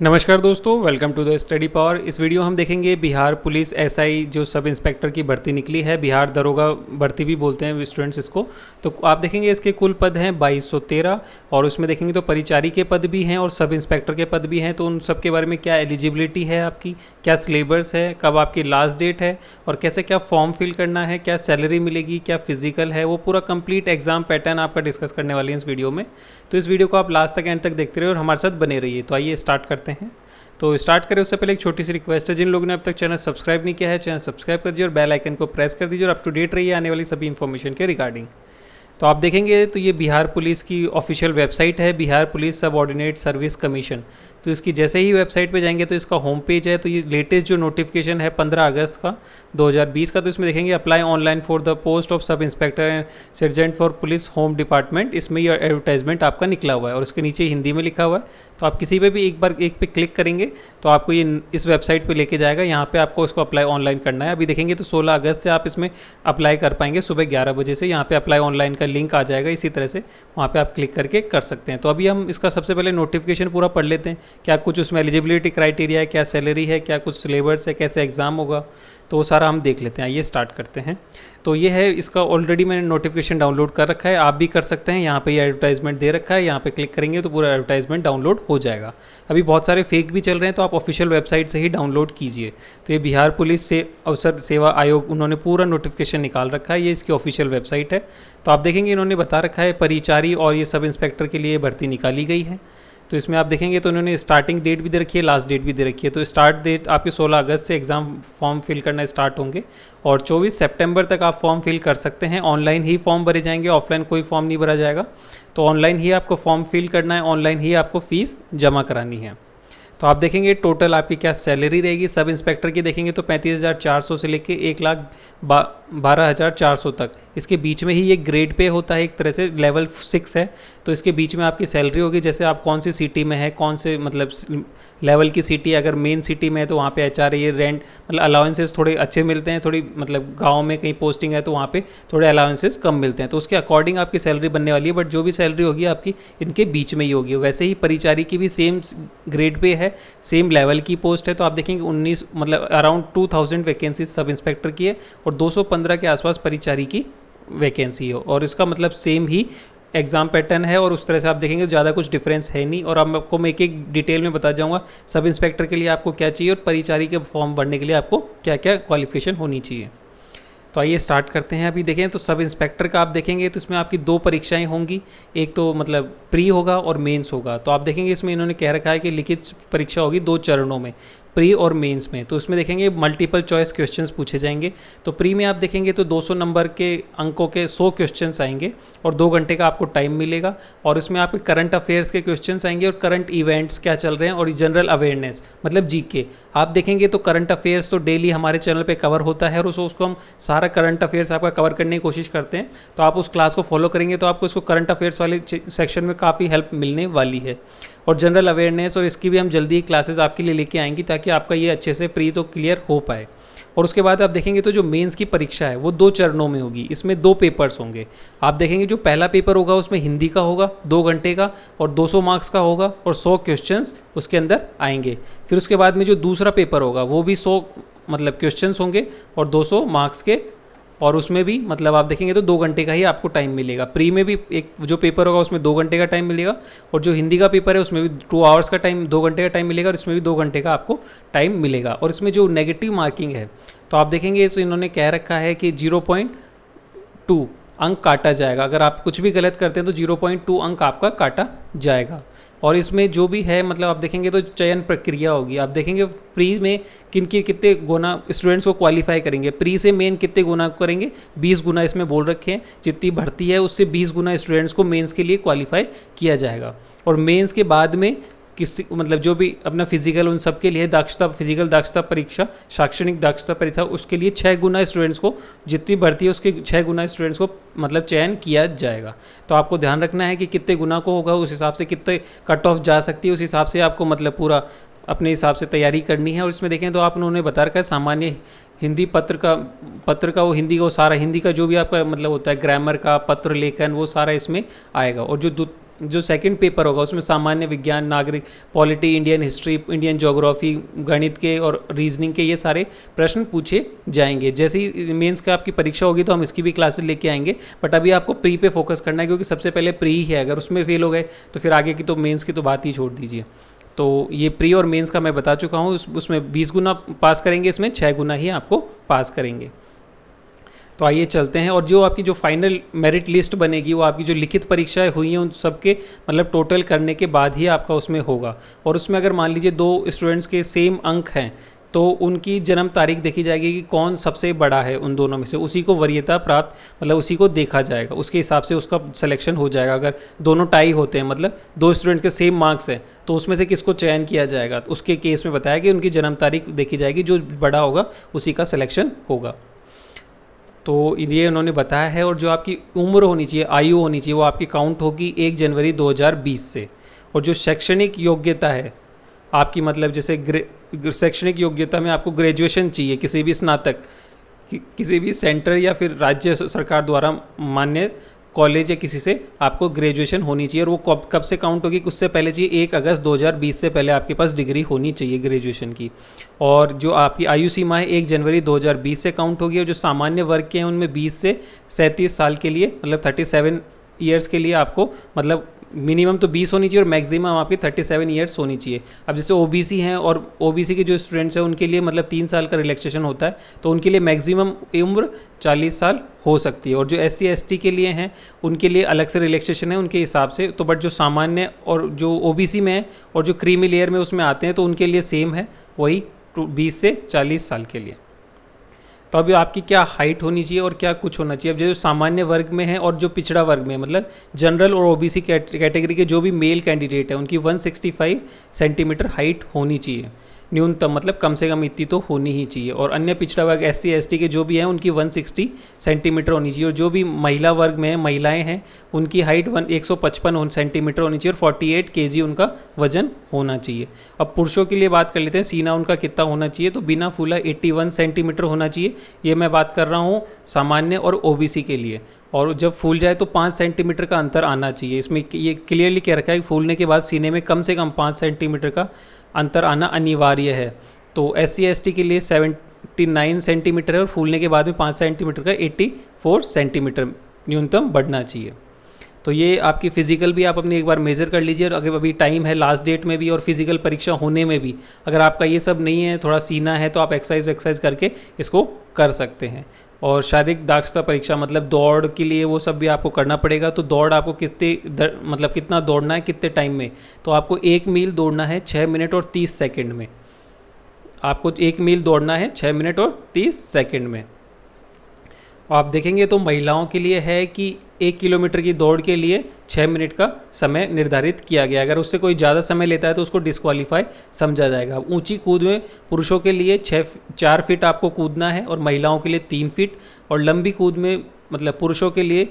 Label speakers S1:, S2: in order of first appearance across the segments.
S1: नमस्कार दोस्तों, welcome to the study power. इस वीडियो हम देखेंगे बिहार पुलिस एसआई जो सब इंस्पेक्टर की भर्ती निकली है, बिहार दरोगा भर्ती भी बोलते हैं स्टूडेंट्स इसको। तो आप देखेंगे इसके कुल पद हैं 2213 और उसमें देखेंगे तो परिचारी के पद भी हैं और सब इंस्पेक्टर के पद भी हैं। तो उन सब के बारे में क्या एलिजिबिलिटी है आपकी, क्या सिलेबस है, कब आपकी लास्ट डेट है और कैसे क्या फॉर्म फिल करना है, क्या सैलरी मिलेगी, क्या फिजिकल है, वो पूरा कंप्लीट एग्जाम पैटर्न आपका डिस्कस करने वाले हैं इस वीडियो में। तो इस वीडियो को आप लास्ट तक एंड तक देखते रहिए और हमारे साथ बने रहिए। तो आइए स्टार्ट करते हैं। तो स्टार्ट करें उससे पहले एक छोटी सी रिक्वेस्ट है, जिन लोगों ने अब तक चैनल सब्सक्राइब नहीं किया है चैनल सब्सक्राइब कर दीजिए और बेल आइकन को प्रेस कर दीजिए और अप टू डेट रहिए आने वाली सभी इन्फॉर्मेशन के रिगार्डिंग। तो आप देखेंगे तो ये बिहार पुलिस की ऑफिशियल वेबसाइट है, Bihar police subordinate service commission. तो इसकी जैसे ही वेबसाइट पे जाएंगे तो इसका होम पेज है। तो ये लेटेस्ट जो नोटिफिकेशन है 15 अगस्त का 2020 का, तो इसमें देखेंगे apply online for the post of sub inspector and sergeant for police home department. इसमें ये एडवर्टाइजमेंट आपका निकला हुआ है और उसके नीचे हिंदी में लिखा हुआ है। तो आप किसी पे भी एक बार एक पे क्लिक करेंगे तो आपको ये इस वेबसाइट पे लेके जाएगा। यहाँ पे आपको इसको अप्लाई ऑनलाइन करना है। अभी देखेंगे तो 16 अगस्त से आप इसमें अप्लाई कर पाएंगे सुबह 11 बजे से। यहाँ पे अप्लाई ऑनलाइन का लिंक आ जाएगा, इसी तरह से वहाँ पे आप क्लिक करके कर सकते हैं। तो अभी हम इसका सबसे पहले नोटिफिकेशन पूरा पढ़ लेते हैं, क्या कुछ उसमें एलिजिबिलिटी क्राइटेरिया है, क्या सैलरी है, क्या कुछ सिलेबस है, कैसे एग्जाम होगा, तो वो सारा हम देख लेते हैं। आइए स्टार्ट करते हैं। तो ये है इसका, ऑलरेडी मैंने नोटिफिकेशन डाउनलोड कर रखा है, आप भी कर सकते हैं। यहाँ पे ये एडवर्टाइजमेंट दे रखा है, यहाँ पे क्लिक करेंगे तो पूरा एडवर्टाइजमेंट डाउनलोड हो जाएगा। अभी बहुत सारे फेक भी चल रहे हैं तो आप ऑफिशियल वेबसाइट से ही डाउनलोड कीजिए। तो ये बिहार पुलिस से अवसर सेवा आयोग, उन्होंने पूरा नोटिफिकेशन निकाल रखा है, ये इसकी ऑफिशियल वेबसाइट है। तो आप देखेंगे इन्होंने बता रखा है परिचारी और ये सब इंस्पेक्टर के लिए भर्ती निकाली गई है। तो इसमें आप देखेंगे तो उन्होंने स्टार्टिंग डेट भी दे रखी है, लास्ट डेट भी दे रखी है। तो स्टार्ट डेट आपके 16 अगस्त से एग्ज़ाम फॉर्म फिल करना स्टार्ट होंगे और 24 सितंबर तक आप फॉर्म फिल कर सकते हैं। ऑनलाइन ही फॉर्म भरे जाएंगे, ऑफलाइन कोई फॉर्म नहीं भरा जाएगा। तो ऑनलाइन ही आपको फॉर्म फिल करना है, ऑनलाइन ही आपको फ़ीस जमा करानी है। तो आप देखेंगे टोटल आपकी क्या सैलरी रहेगी। सब इंस्पेक्टर की देखेंगे तो 35,400 से लेके 1,12,400 तक, इसके बीच में ही ये ग्रेड पे होता है, एक तरह से लेवल 6 है। तो इसके बीच में आपकी सैलरी होगी, जैसे आप कौन सी सिटी में है, कौन से मतलब लेवल की सिटी। अगर मेन सिटी में है तो वहाँ पे एचआरए ये रेंट मतलब अलाउंसेस थोड़े अच्छे मिलते हैं, थोड़ी मतलब गाँव में कहीं पोस्टिंग है तो वहाँ पे थोड़े अलाउंसेस कम मिलते हैं। तो उसके अकॉर्डिंग आपकी सैलरी बनने वाली है, बट जो भी सैलरी होगी आपकी इनके बीच में ही होगी। वैसे ही परिचारी की भी सेम ग्रेड पे है, सेम लेवल की पोस्ट है। तो आप देखेंगे 19 मतलब अराउंड 2000 वैकेंसी सब इंस्पेक्टर की है और 215 के आसपास परिचारी की वैकेंसी हो, और इसका मतलब सेम ही एग्जाम पैटर्न है। और उस तरह से आप देखेंगे ज़्यादा कुछ डिफरेंस है नहीं। और अब आपको मैं एक एक डिटेल में बता जाऊंगा सब इंस्पेक्टर के लिए आपको क्या चाहिए और परिचारी के फॉर्म भरने के लिए आपको क्या क्या क्वालिफिकेशन होनी चाहिए। तो आइए स्टार्ट करते हैं। अभी देखें तो सब इंस्पेक्टर का आप देखेंगे तो इसमें आपकी 2 परीक्षाएं होंगी, एक तो मतलब प्री होगा और मेंस होगा। तो आप देखेंगे इसमें इन्होंने कह रखा है कि लिखित परीक्षा होगी 2 चरणों में, प्री और मेंस में। तो उसमें देखेंगे मल्टीपल चॉइस क्वेश्चंस पूछे जाएंगे। तो प्री में आप देखेंगे तो 200 नंबर के अंकों के 100 क्वेश्चंस आएंगे और 2 घंटे का आपको टाइम मिलेगा। और उसमें आपके करंट अफेयर्स के क्वेश्चंस आएंगे और करंट इवेंट्स क्या चल रहे हैं और जनरल अवेयरनेस मतलब जीके। आप देखेंगे तो करंट अफेयर्स तो डेली हमारे चैनल पर कवर होता है और उसको हम सारा करंट अफेयर्स आपका कवर करने की कोशिश करते हैं। तो आप उस क्लास को फॉलो करेंगे तो आपको इसको करंट अफेयर्स वाले सेक्शन में काफ़ी हेल्प मिलने वाली है। और जनरल अवेयरनेस और इसकी भी हम जल्दी ही क्लासेस आपके लिए लेके आएंगी ताकि आपका ये अच्छे से प्री तो क्लियर हो पाए। और उसके बाद आप देखेंगे तो जो मेंस की परीक्षा है वो 2 चरणों में होगी। इसमें 2 पेपर्स होंगे। आप देखेंगे जो पहला पेपर होगा उसमें हिंदी का होगा 2 घंटे का और 200 मार्क्स का होगा और 100 क्वेश्चंस उसके अंदर आएंगे। फिर उसके बाद में जो दूसरा पेपर होगा वो भी 100 मतलब क्वेश्चंस होंगे और 200 मार्क्स के, और उसमें भी मतलब आप देखेंगे तो 2 घंटे का ही आपको टाइम मिलेगा। प्री में भी एक जो पेपर होगा उसमें 2 घंटे का टाइम मिलेगा और जो हिंदी का पेपर है उसमें भी 2 आवर्स का टाइम 2 घंटे का टाइम मिलेगा और इसमें भी 2 घंटे का आपको टाइम मिलेगा। और इसमें जो नेगेटिव मार्किंग है तो आप देखेंगे इस इन्होंने कह रखा है कि 0.2 अंक काटा जाएगा। अगर आप कुछ भी गलत करते हैं तो 0.2 अंक आपका काटा जाएगा। और इसमें जो भी है मतलब आप देखेंगे तो चयन प्रक्रिया होगी। आप देखेंगे प्री में कितने गुना स्टूडेंट्स को क्वालिफाई करेंगे, प्री से मेन कितने गुना करेंगे, 20 गुना इसमें बोल रखे हैं। जितनी भर्ती है उससे 20 गुना स्टूडेंट्स को मेंस के लिए क्वालिफाई किया जाएगा। और मेंस के बाद में किसी मतलब जो भी अपना फिजिकल उन सब के लिए दक्षता, फिजिकल दक्षता परीक्षा, शैक्षणिक दक्षता परीक्षा, उसके लिए 6 गुना स्टूडेंट्स को, जितनी भर्ती है उसके 6 गुना स्टूडेंट्स को मतलब चयन किया जाएगा। तो आपको ध्यान रखना है कि कितने गुना को होगा, उस हिसाब से कितने कट ऑफ जा सकती है, उस हिसाब से आपको मतलब पूरा अपने हिसाब से तैयारी करनी है। और इसमें देखें तो आप उन्होंने बता रखा है सामान्य हिंदी पत्र का वो हिंदी का वो सारा हिंदी का जो भी आपका मतलब होता है ग्रामर का, पत्र लेखन, वो सारा इसमें आएगा। और जो जो सेकंड पेपर होगा उसमें सामान्य विज्ञान, नागरिक, polity, Indian history, Indian geography, गणित के और रीजनिंग के ये सारे प्रश्न पूछे जाएंगे। जैसे ही मेंस का आपकी परीक्षा होगी तो हम इसकी भी क्लासेस लेके आएंगे, बट अभी आपको प्री पे फोकस करना है, क्योंकि सबसे पहले प्री ही है। अगर उसमें फेल हो गए तो फिर आगे की तो मेंस की तो बात ही छोड़ दीजिए। तो ये प्री और मेंस का मैं बता चुका हूँ, उसमें 20 गुना पास करेंगे, इसमें 6 गुना ही आपको पास करेंगे। तो आइए चलते हैं, और जो आपकी जो फाइनल मेरिट लिस्ट बनेगी वो आपकी जो लिखित परीक्षाएं हुई हैं उन सबके मतलब टोटल करने के बाद ही आपका उसमें होगा। और उसमें अगर मान लीजिए 2 स्टूडेंट्स के सेम अंक हैं तो उनकी जन्म तारीख देखी जाएगी कि कौन सबसे बड़ा है उन दोनों में से, उसी को वरीयता प्राप्त मतलब उसी को देखा जाएगा, उसके हिसाब से उसका सिलेक्शन हो जाएगा। अगर दोनों टाई होते हैं मतलब 2 स्टूडेंट्स के सेम मार्क्स हैं तो उसमें से किसको चयन किया जाएगा, तो उसके केस में बताया कि उनकी जन्म तारीख देखी जाएगी, जो बड़ा होगा उसी का सिलेक्शन होगा। तो ये उन्होंने बताया है। और जो आपकी उम्र होनी चाहिए, आयु होनी चाहिए, वो आपकी काउंट होगी 1 जनवरी 2020 से। और जो शैक्षणिक योग्यता है आपकी, मतलब जैसे शैक्षणिक योग्यता में आपको ग्रेजुएशन चाहिए, किसी भी स्नातक किसी भी सेंटर या फिर राज्य सरकार द्वारा मान्य कॉलेज या किसी से आपको ग्रेजुएशन होनी चाहिए। और वो कब से काउंट होगी, उससे पहले चाहिए 1 अगस्त 2020 से पहले आपके पास डिग्री होनी चाहिए ग्रेजुएशन की। और जो आपकी आयु सीमा है 1 जनवरी 2020 से काउंट होगी। और जो सामान्य वर्ग के हैं उनमें 20 से 37 साल के लिए मतलब 37 ईयर्स के लिए आपको मतलब मिनिमम तो 20 होनी चाहिए और मैक्सिमम आपकी 37 ईयर्स होनी चाहिए। अब जैसे ओबीसी हैं और ओबीसी के जो स्टूडेंट्स हैं उनके लिए मतलब 3 साल का रिलैक्सेशन होता है, तो उनके लिए मैक्सिमम उम्र 40 साल हो सकती है। और जो SC ST के लिए हैं उनके लिए अलग से रिलैक्सेशन है उनके हिसाब से। तो बट जो सामान्य और जो ओबीसी में है और जो क्रीमी लेयर में उसमें आते हैं तो उनके लिए सेम है, वही 20 से 40 साल के लिए। तो अभी आपकी क्या हाइट होनी चाहिए और क्या कुछ होना चाहिए। अब जो सामान्य वर्ग में है और जो पिछड़ा वर्ग में है मतलब जनरल और ओबीसी कैटेगरी के जो भी मेल कैंडिडेट है उनकी 165 सेंटीमीटर हाइट होनी चाहिए न्यूनतम, मतलब कम से कम इतनी तो होनी ही चाहिए। और अन्य पिछड़ा वर्ग SC ST के जो भी हैं उनकी 160 सेंटीमीटर होनी चाहिए। और जो भी महिला वर्ग में है, महिलाएं हैं, उनकी हाइट 155 सेंटीमीटर होनी चाहिए और 48 kg उनका वजन होना चाहिए। अब पुरुषों के लिए बात कर लेते हैं, सीना उनका कितना होना चाहिए, तो बिना फूला 81 सेंटीमीटर होना चाहिए। ये मैं बात कर रहा हूँ सामान्य और OBC के लिए। और जब फूल जाए तो 5 सेंटीमीटर का अंतर आना चाहिए। इसमें ये क्लियरली कह रखा है कि फूलने के बाद सीने में कम से कम 5 सेंटीमीटर का अंतर आना अनिवार्य है। तो SC ST के लिए 79 सेंटीमीटर है और फूलने के बाद में 5 सेंटीमीटर का 84 सेंटीमीटर न्यूनतम बढ़ना चाहिए। तो ये आपकी फ़िज़िकल भी आप अपनी एक बार मेज़र कर लीजिए। और अगर अभी टाइम है लास्ट डेट में भी और फिज़िकल परीक्षा होने में भी, अगर आपका ये सब नहीं है, थोड़ा सीना है, तो आप एक्सरसाइज करके इसको कर सकते हैं। और शारीरिक दक्षता परीक्षा मतलब दौड़ के लिए वो सब भी आपको करना पड़ेगा। तो दौड़ आपको मतलब कितना दौड़ना है, कितने टाइम में, तो आपको 1 मील दौड़ना है 6 मिनट और 30 सेकंड में। आपको 1 मील दौड़ना है 6 मिनट और 30 सेकंड में। आप देखेंगे तो महिलाओं के लिए है कि 1 किलोमीटर की दौड़ के लिए 6 मिनट का समय निर्धारित किया गया। अगर उससे कोई ज़्यादा समय लेता है तो उसको डिस्क्वालीफाई समझा जाएगा। ऊंची कूद में पुरुषों के लिए 4 फीट आपको कूदना है और महिलाओं के लिए 3 फीट। और लंबी कूद में मतलब पुरुषों के लिए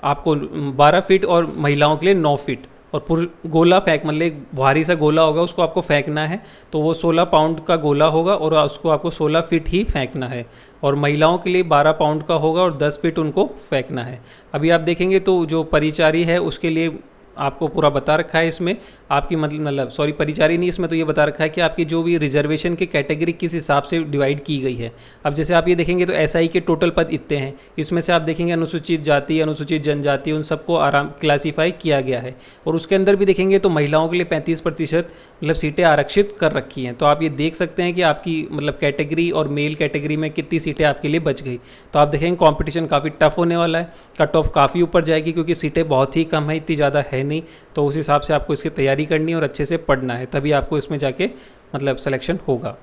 S1: आपको 12 फीट और महिलाओं के लिए 9 फीट। और गोला फेंक मतलब एक भारी सा गोला होगा, उसको आपको फेंकना है, तो वो 16 पाउंड का गोला होगा और उसको आपको 16 फीट ही फेंकना है। और महिलाओं के लिए 12 पाउंड का होगा और 10 फीट उनको फेंकना है। अभी आप देखेंगे तो जो परिचारी है उसके लिए आपको पूरा बता रखा है इसमें आपकी मतलब सॉरी परिचारी नहीं, इसमें तो ये बता रखा है कि आपकी जो भी रिजर्वेशन की कैटेगरी किस हिसाब से डिवाइड की गई है। अब जैसे आप ये देखेंगे तो SI के टोटल पद इतने हैं, इसमें से आप देखेंगे अनुसूचित जाति, अनुसूचित जनजाति, उन सबको आराम क्लासीफाई किया गया है। और उसके अंदर भी देखेंगे तो महिलाओं के लिए 35% मतलब सीटें आरक्षित कर रखी हैं। तो आप ये देख सकते हैं कि आपकी मतलब कैटेगरी और मेल कैटेगरी में कितनी सीटें आपके लिए बच गई। तो आप देखेंगे कॉम्पिटिशन काफ़ी टफ होने वाला है, कट ऑफ काफ़ी ऊपर जाएगी क्योंकि सीटें बहुत ही कम है, इतनी ज़्यादा है नहीं। तो उस हिसाब से आपको इसकी तैयारी करनी है और अच्छे से पढ़ना है, तभी आपको इसमें जाके मतलब सिलेक्शन होगा।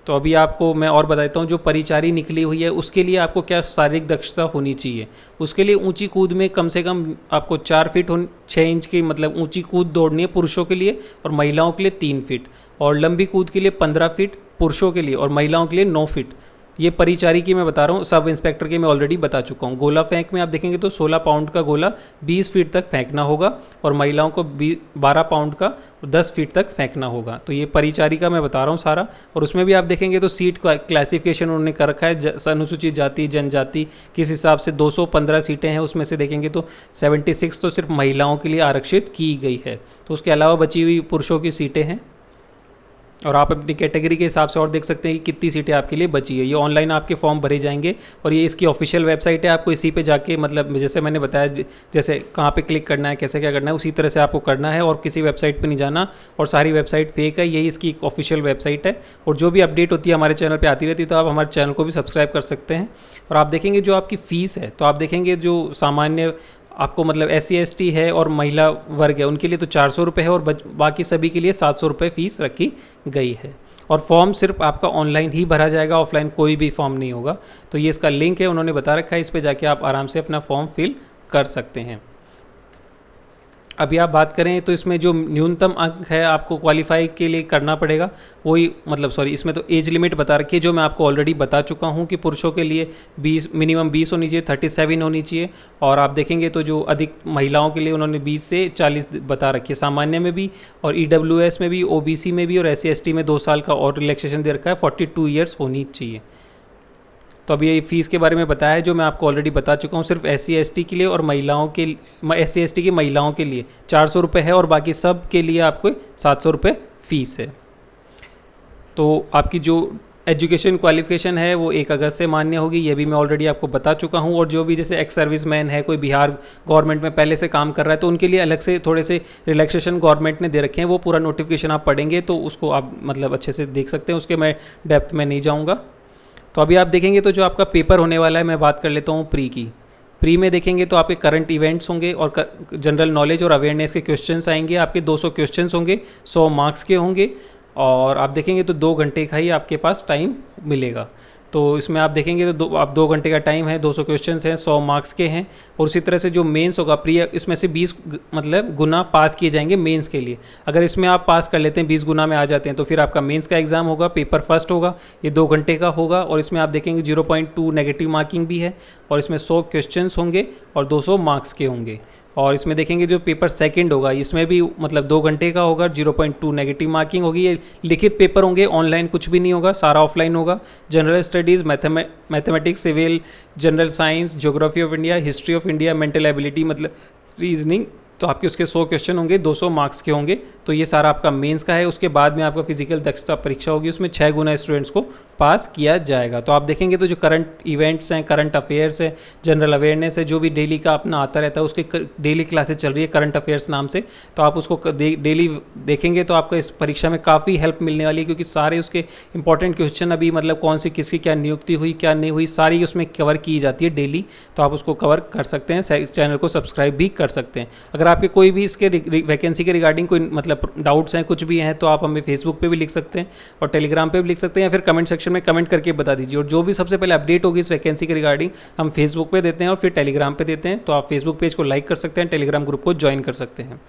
S1: तो अभी आपको मैं और बता देता हूँ, जो परिचारी निकली हुई है उसके लिए आपको क्या शारीरिक दक्षता होनी चाहिए। उसके लिए ऊंची कूद में कम से कम आपको 4 फीट 6 इंच की मतलब ऊंची कूद दौड़नी है पुरुषों के लिए और महिलाओं के लिए 3 फीट। और लंबी कूद के लिए 15 फीट पुरुषों के लिए और महिलाओं के लिए 9 फीट ये परिचारी की मैं बता रहा हूँ, सब इंस्पेक्टर की मैं ऑलरेडी बता चुका हूँ। गोला फेंक में आप देखेंगे तो 16 पाउंड का गोला 20 फीट तक फेंकना होगा और महिलाओं को 12 पाउंड का 10 फीट तक फेंकना होगा। तो ये परिचारी का मैं बता रहा हूँ सारा। और उसमें भी आप देखेंगे तो सीट क्लासिफिकेशन उन्होंने कर रखा है, अनुसूचित जाति जनजाति किस हिसाब से 215 सीटें हैं, उसमें से देखेंगे तो 76 तो सिर्फ महिलाओं के लिए आरक्षित की गई है। तो उसके अलावा बची हुई पुरुषों की सीटें हैं और आप अपनी कैटेगरी के हिसाब से और देख सकते हैं कि कितनी सीटें आपके लिए बची है। ये ऑनलाइन आपके फॉर्म भरे जाएंगे और ये इसकी ऑफिशियल वेबसाइट है। आपको इसी पे जाके मतलब जैसे मैंने बताया, जैसे कहाँ पे क्लिक करना है, कैसे क्या करना है, उसी तरह से आपको करना है और किसी वेबसाइट पे नहीं जाना। और सारी वेबसाइट फेक है, यही इसकी एक ऑफिशियल वेबसाइट है। और जो भी अपडेट होती है हमारे चैनल पर आती रहती है, तो आप हमारे चैनल को भी सब्सक्राइब कर सकते हैं। और आप देखेंगे जो आपकी फ़ीस है, तो आप देखेंगे जो सामान्य आपको मतलब SC ST है और महिला वर्ग है उनके लिए तो 400 रुपये है और बाकी सभी के लिए 700 रुपये फ़ीस रखी गई है। और फॉर्म सिर्फ आपका ऑनलाइन ही भरा जाएगा, ऑफलाइन कोई भी फॉर्म नहीं होगा। तो ये इसका लिंक है, उन्होंने बता रखा है, इस पर जाके आप आराम से अपना फॉर्म फिल कर सकते हैं। अभी आप बात करें तो इसमें जो न्यूनतम अंक है आपको क्वालिफाई के लिए करना पड़ेगा, वही मतलब इसमें तो एज लिमिट बता रखी है जो मैं आपको ऑलरेडी बता चुका हूँ कि पुरुषों के लिए 20 मिनिमम 20 होनी चाहिए, 37 होनी चाहिए। और आप देखेंगे तो जो अधिक महिलाओं के लिए उन्होंने 20 से 40 बता रखी है, सामान्य में भी और EWS में भी, OBC में भी और SC ST में 2 साल का और रिलैक्सेशन दे रखा है, 42 ईयर्स होनी चाहिए। तो अभी ये फ़ीस के बारे में बताया है जो मैं आपको ऑलरेडी बता चुका हूँ। सिर्फ SC ST के लिए और महिलाओं के SC ST की महिलाओं के लिए 400 रुपये है और बाकी सब के लिए आपको 700 रुपये फ़ीस है। तो आपकी जो एजुकेशन क्वालिफिकेशन है वो 1 अगस्त से मान्य होगी, ये भी मैं ऑलरेडी आपको बता चुका हूँ। और जो भी जैसे एक्स सर्विसमैन है, कोई बिहार गवर्नमेंट में पहले से काम कर रहा है, तो उनके लिए अलग से थोड़े से रिलैक्सेशन गवर्नमेंट ने दे रखे हैं। वो पूरा नोटिफिकेशन आप पढ़ेंगे तो उसको आप मतलब अच्छे से देख सकते हैं, उसके मैं डेप्थ में नहीं जाऊँगा। तो अभी आप देखेंगे तो जो आपका पेपर होने वाला है, मैं बात कर लेता हूँ प्री की। प्री में देखेंगे तो आपके करंट इवेंट्स होंगे और जनरल नॉलेज और अवेयरनेस के क्वेश्चंस आएंगे। आपके 200 क्वेश्चंस होंगे, 100 मार्क्स के होंगे और आप देखेंगे तो 2 घंटे का ही आपके पास टाइम मिलेगा। तो इसमें आप देखेंगे तो 2 घंटे का टाइम है, 200 क्वेश्चंस हैं, 100 मार्क्स के हैं। और उसी तरह से जो मेंस होगा प्री, इसमें से 20 मतलब गुना पास किए जाएंगे मेंस के लिए। अगर इसमें आप पास कर लेते हैं, 20 गुना में आ जाते हैं, तो फिर आपका मेंस का एग्ज़ाम होगा, पेपर फर्स्ट होगा, ये 2 घंटे का होगा। और इसमें आप देखेंगे 0.2 नेगेटिव मार्किंग भी है और इसमें 100 क्वेश्चंस होंगे और 200 मार्क्स के होंगे। और इसमें देखेंगे जो पेपर सेकंड होगा, इसमें भी मतलब 2 घंटे का होगा, 0.2 नेगेटिव मार्किंग होगी। ये लिखित पेपर होंगे, ऑनलाइन कुछ भी नहीं होगा, सारा ऑफलाइन होगा। General studies, mathematics, civil, general science, geography of India, history of India, mental ability मतलब रीजनिंग, तो आपके उसके 100 क्वेश्चन होंगे, 200 मार्क्स के होंगे। तो ये सारा आपका मेंस का है। उसके बाद में आपका फिजिकल दक्षता परीक्षा होगी, उसमें 6 गुना स्टूडेंट्स को पास किया जाएगा। तो आप देखेंगे तो जो करंट इवेंट्स हैं, करंट अफेयर्स है, जनरल अवेयरनेस है, जो भी डेली का अपना आता रहता है, उसके डेली क्लासेस चल रही है करंट अफेयर्स नाम से। तो आप उसको डेली देखेंगे तो आपको इस परीक्षा में काफ़ी हेल्प मिलने वाली है, क्योंकि सारे उसके इंपॉर्टेंट क्वेश्चन अभी मतलब कौन सी किसकी क्या नियुक्ति हुई, क्या नहीं हुई, सारी उसमें कवर की जाती है डेली। तो आप उसको कवर कर सकते हैं, चैनल को सब्सक्राइब भी कर सकते हैं। अगर आपके कोई भी इसके वैकेंसी के रिगार्डिंग कोई मतलब डाउट्स हैं, कुछ भी हैं, तो आप हमें फेसबुक पे भी लिख सकते हैं और टेलीग्राम पे भी लिख सकते हैं, या फिर कमेंट सेक्शन में कमेंट करके बता दीजिए। और जो भी सबसे पहले अपडेट होगी इस वैकेंसी के रिगार्डिंग, हम फेसबुक पे देते हैं और फिर टेलीग्राम पे देते हैं। तो आप फेसबुक पेज को लाइक कर सकते हैं, टेलीग्राम ग्रुप को ज्वाइन कर सकते हैं।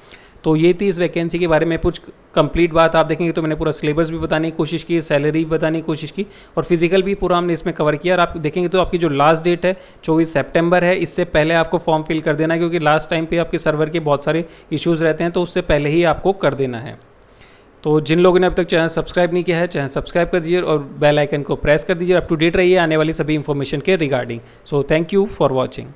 S1: तो ये थी इस वैकेंसी के बारे में कुछ कंप्लीट बात। आप देखेंगे तो मैंने पूरा सिलेबस भी बताने की कोशिश की, सैलरी भी बताने की कोशिश की और फिजिकल भी पूरा हमने इसमें कवर किया। और आप देखेंगे तो आपकी जो लास्ट डेट है 24 सितंबर है, इससे पहले आपको फॉर्म फिल कर देना है, क्योंकि लास्ट टाइम पे आपके सर्वर के बहुत सारे इश्यूज़ रहते हैं, तो उससे पहले ही आपको कर देना है। तो जिन लोगों ने अब तक चैनल सब्सक्राइब नहीं किया है, चैनल सब्सक्राइब कर दीजिए और बेल आइकन को प्रेस कर दीजिए। अप टू डेट रहिए आने वाली सभी इन्फॉर्मेशन के regarding. So thank you for watching.